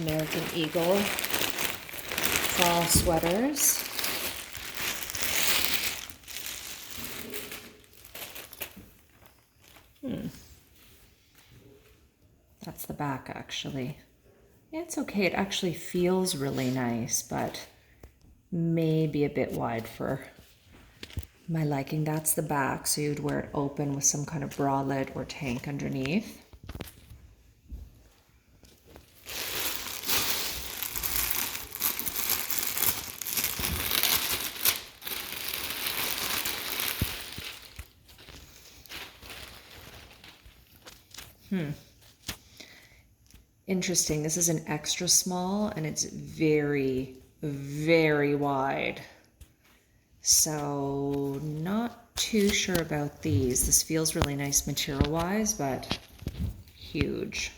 American Eagle fall sweaters. That's the back, actually. Yeah, it's okay. It actually feels really nice, but maybe a bit wide for my liking. That's the back, so you'd wear it open with some kind of bralette or tank underneath. Interesting. This is an extra small and it's very, very wide. So not too sure about these. This feels really nice material-wise, but huge.